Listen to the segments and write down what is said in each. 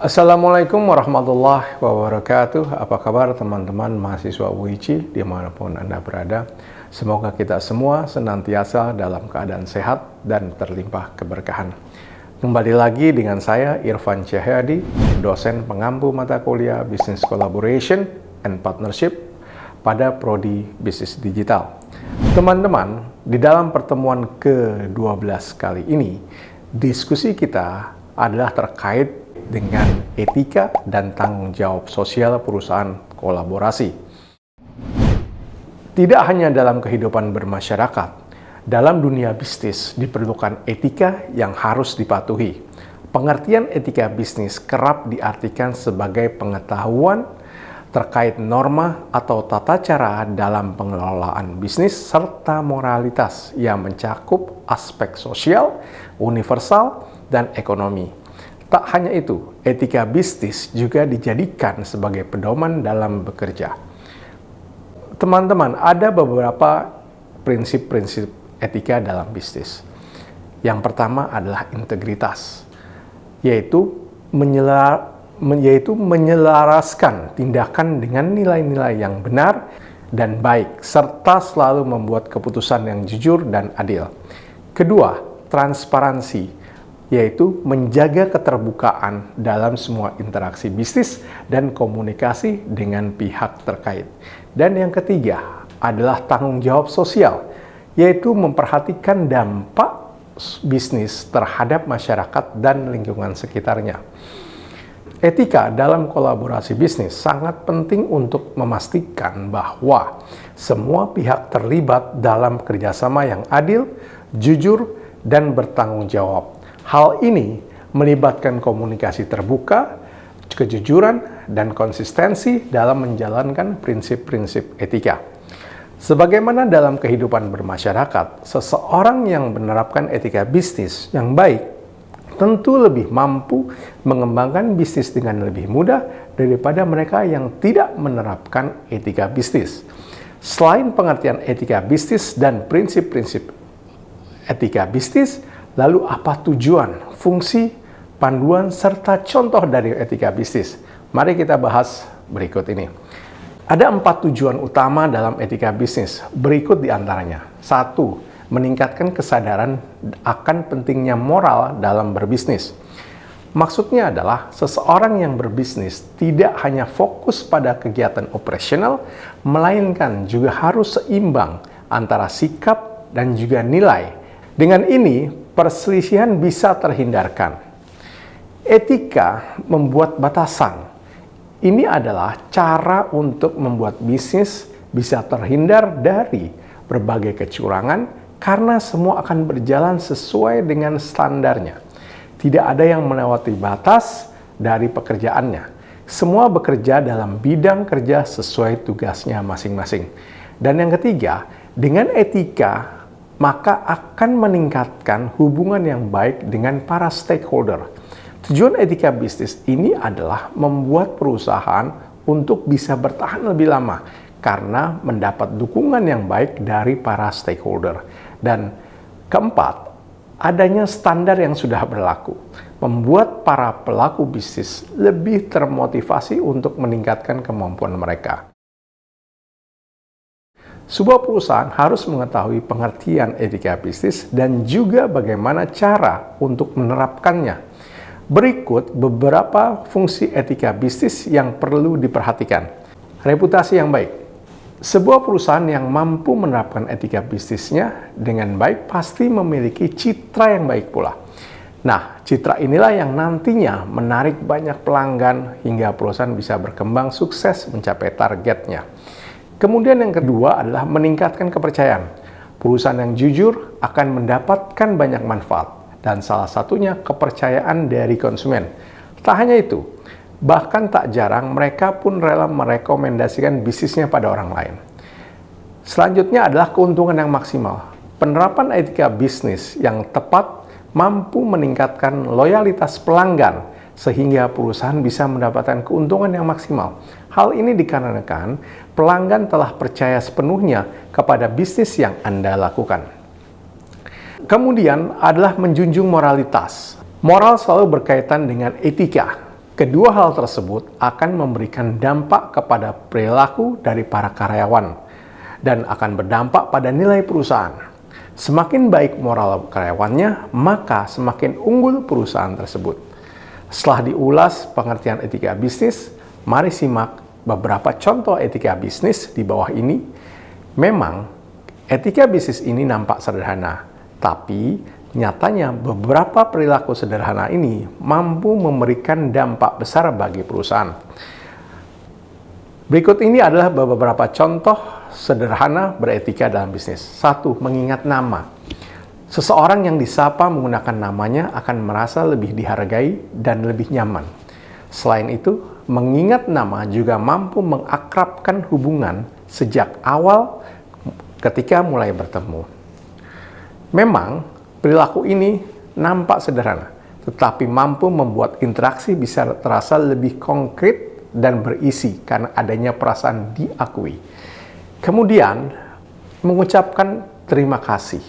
Assalamualaikum warahmatullahi wabarakatuh. Apa kabar teman-teman mahasiswa UICI dimanapun Anda berada? Semoga kita semua senantiasa dalam keadaan sehat dan terlimpah keberkahan. Kembali lagi dengan saya Irfan Cahyadi, dosen pengampu mata kuliah Business Collaboration and Partnership pada Prodi Bisnis Digital. Teman-teman, di dalam pertemuan ke-12 kali ini, diskusi kita adalah terkait dengan etika dan tanggung jawab sosial perusahaan kolaborasi. Tidak hanya dalam kehidupan bermasyarakat, dalam dunia bisnis diperlukan etika yang harus dipatuhi. Pengertian etika bisnis kerap diartikan sebagai pengetahuan terkait norma atau tata cara dalam pengelolaan bisnis serta moralitas yang mencakup aspek sosial, universal, dan ekonomi. Tak hanya itu, etika bisnis juga dijadikan sebagai pedoman dalam bekerja. Teman-teman, ada beberapa prinsip-prinsip etika dalam bisnis. Yang pertama adalah integritas, yaitu menyelaraskan tindakan dengan nilai-nilai yang benar dan baik, serta selalu membuat keputusan yang jujur dan adil. Kedua, transparansi, yaitu menjaga keterbukaan dalam semua interaksi bisnis dan komunikasi dengan pihak terkait. Dan yang ketiga adalah tanggung jawab sosial, yaitu memperhatikan dampak bisnis terhadap masyarakat dan lingkungan sekitarnya. Etika dalam kolaborasi bisnis sangat penting untuk memastikan bahwa semua pihak terlibat dalam kerjasama yang adil, jujur, dan bertanggung jawab. Hal ini melibatkan komunikasi terbuka, kejujuran, dan konsistensi dalam menjalankan prinsip-prinsip etika. Sebagaimana dalam kehidupan bermasyarakat, seseorang yang menerapkan etika bisnis yang baik tentu lebih mampu mengembangkan bisnis dengan lebih mudah daripada mereka yang tidak menerapkan etika bisnis. Selain pengertian etika bisnis dan prinsip-prinsip etika bisnis, lalu apa tujuan, fungsi, panduan, serta contoh dari etika bisnis? Mari kita bahas berikut ini. Ada 4 tujuan utama dalam etika bisnis. Berikut diantaranya. 1. Meningkatkan kesadaran akan pentingnya moral dalam berbisnis. Maksudnya adalah seseorang yang berbisnis tidak hanya fokus pada kegiatan operasional, melainkan juga harus seimbang antara sikap dan juga nilai. Dengan ini, perselisihan bisa terhindarkan. Etika membuat batasan. Ini adalah cara untuk membuat bisnis bisa terhindar dari berbagai kecurangan karena semua akan berjalan sesuai dengan standarnya. Tidak ada yang melewati batas dari pekerjaannya. Semua bekerja dalam bidang kerja sesuai tugasnya masing-masing. Dan yang ketiga, dengan etika maka akan meningkatkan hubungan yang baik dengan para stakeholder. Tujuan etika bisnis ini adalah membuat perusahaan untuk bisa bertahan lebih lama karena mendapat dukungan yang baik dari para stakeholder. Dan keempat, adanya standar yang sudah berlaku, membuat para pelaku bisnis lebih termotivasi untuk meningkatkan kemampuan mereka. Sebuah perusahaan harus mengetahui pengertian etika bisnis dan juga bagaimana cara untuk menerapkannya. Berikut beberapa fungsi etika bisnis yang perlu diperhatikan. Reputasi yang baik. Sebuah perusahaan yang mampu menerapkan etika bisnisnya dengan baik pasti memiliki citra yang baik pula. Nah, citra inilah yang nantinya menarik banyak pelanggan hingga perusahaan bisa berkembang sukses mencapai targetnya. Kemudian yang kedua adalah meningkatkan kepercayaan. Perusahaan yang jujur akan mendapatkan banyak manfaat, dan salah satunya kepercayaan dari konsumen. Tak hanya itu, bahkan tak jarang mereka pun rela merekomendasikan bisnisnya pada orang lain. Selanjutnya adalah keuntungan yang maksimal. Penerapan etika bisnis yang tepat mampu meningkatkan loyalitas pelanggan, sehingga perusahaan bisa mendapatkan keuntungan yang maksimal. Hal ini dikarenakan pelanggan telah percaya sepenuhnya kepada bisnis yang Anda lakukan. Kemudian adalah menjunjung moralitas. Moral selalu berkaitan dengan etika. Kedua hal tersebut akan memberikan dampak kepada perilaku dari para karyawan dan akan berdampak pada nilai perusahaan. Semakin baik moral karyawannya, maka semakin unggul perusahaan tersebut. Setelah diulas pengertian etika bisnis, mari simak beberapa contoh etika bisnis di bawah ini. Memang, etika bisnis ini nampak sederhana, tapi nyatanya beberapa perilaku sederhana ini mampu memberikan dampak besar bagi perusahaan. Berikut ini adalah beberapa contoh sederhana beretika dalam bisnis. 1. Mengingat nama. Seseorang yang disapa menggunakan namanya akan merasa lebih dihargai dan lebih nyaman. Selain itu, mengingat nama juga mampu mengakrabkan hubungan sejak awal ketika mulai bertemu. Memang, perilaku ini nampak sederhana, tetapi mampu membuat interaksi bisa terasa lebih konkret dan berisi karena adanya perasaan diakui. Kemudian, mengucapkan terima kasih.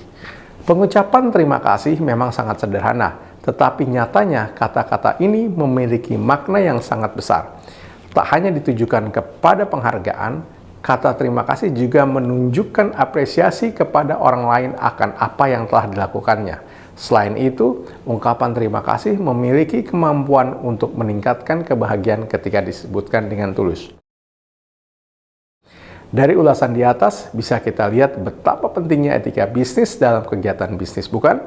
Pengucapan terima kasih memang sangat sederhana, tetapi nyatanya kata-kata ini memiliki makna yang sangat besar. Tak hanya ditujukan kepada penghargaan, kata terima kasih juga menunjukkan apresiasi kepada orang lain akan apa yang telah dilakukannya. Selain itu, ungkapan terima kasih memiliki kemampuan untuk meningkatkan kebahagiaan ketika disebutkan dengan tulus. Dari ulasan di atas, bisa kita lihat betapa pentingnya etika bisnis dalam kegiatan bisnis, bukan?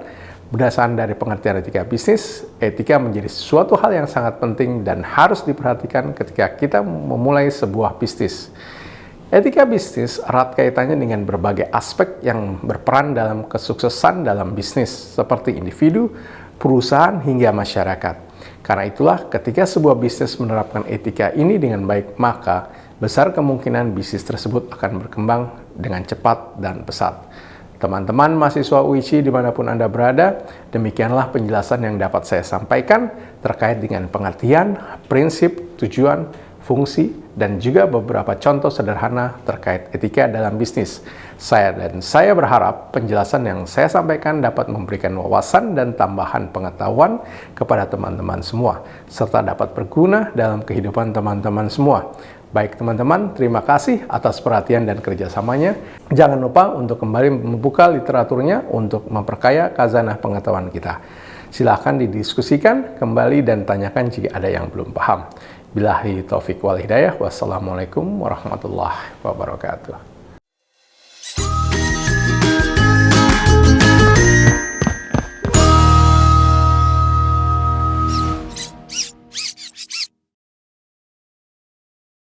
Berdasarkan dari pengertian etika bisnis, etika menjadi suatu hal yang sangat penting dan harus diperhatikan ketika kita memulai sebuah bisnis. Etika bisnis erat kaitannya dengan berbagai aspek yang berperan dalam kesuksesan dalam bisnis, seperti individu, perusahaan, hingga masyarakat. Karena itulah, ketika sebuah bisnis menerapkan etika ini dengan baik, maka besar kemungkinan bisnis tersebut akan berkembang dengan cepat dan pesat. Teman-teman mahasiswa UICI dimanapun Anda berada, demikianlah penjelasan yang dapat saya sampaikan terkait dengan pengertian, prinsip, tujuan, fungsi, dan juga beberapa contoh sederhana terkait etika dalam bisnis. Saya berharap penjelasan yang saya sampaikan dapat memberikan wawasan dan tambahan pengetahuan kepada teman-teman semua, serta dapat berguna dalam kehidupan teman-teman semua. Baik teman-teman, terima kasih atas perhatian dan kerjasamanya. Jangan lupa untuk kembali membuka literaturnya untuk memperkaya khazanah pengetahuan kita. Silahkan didiskusikan kembali dan tanyakan jika ada yang belum paham. Billahi taufiq wal hidayah. Wassalamualaikum warahmatullahi wabarakatuh.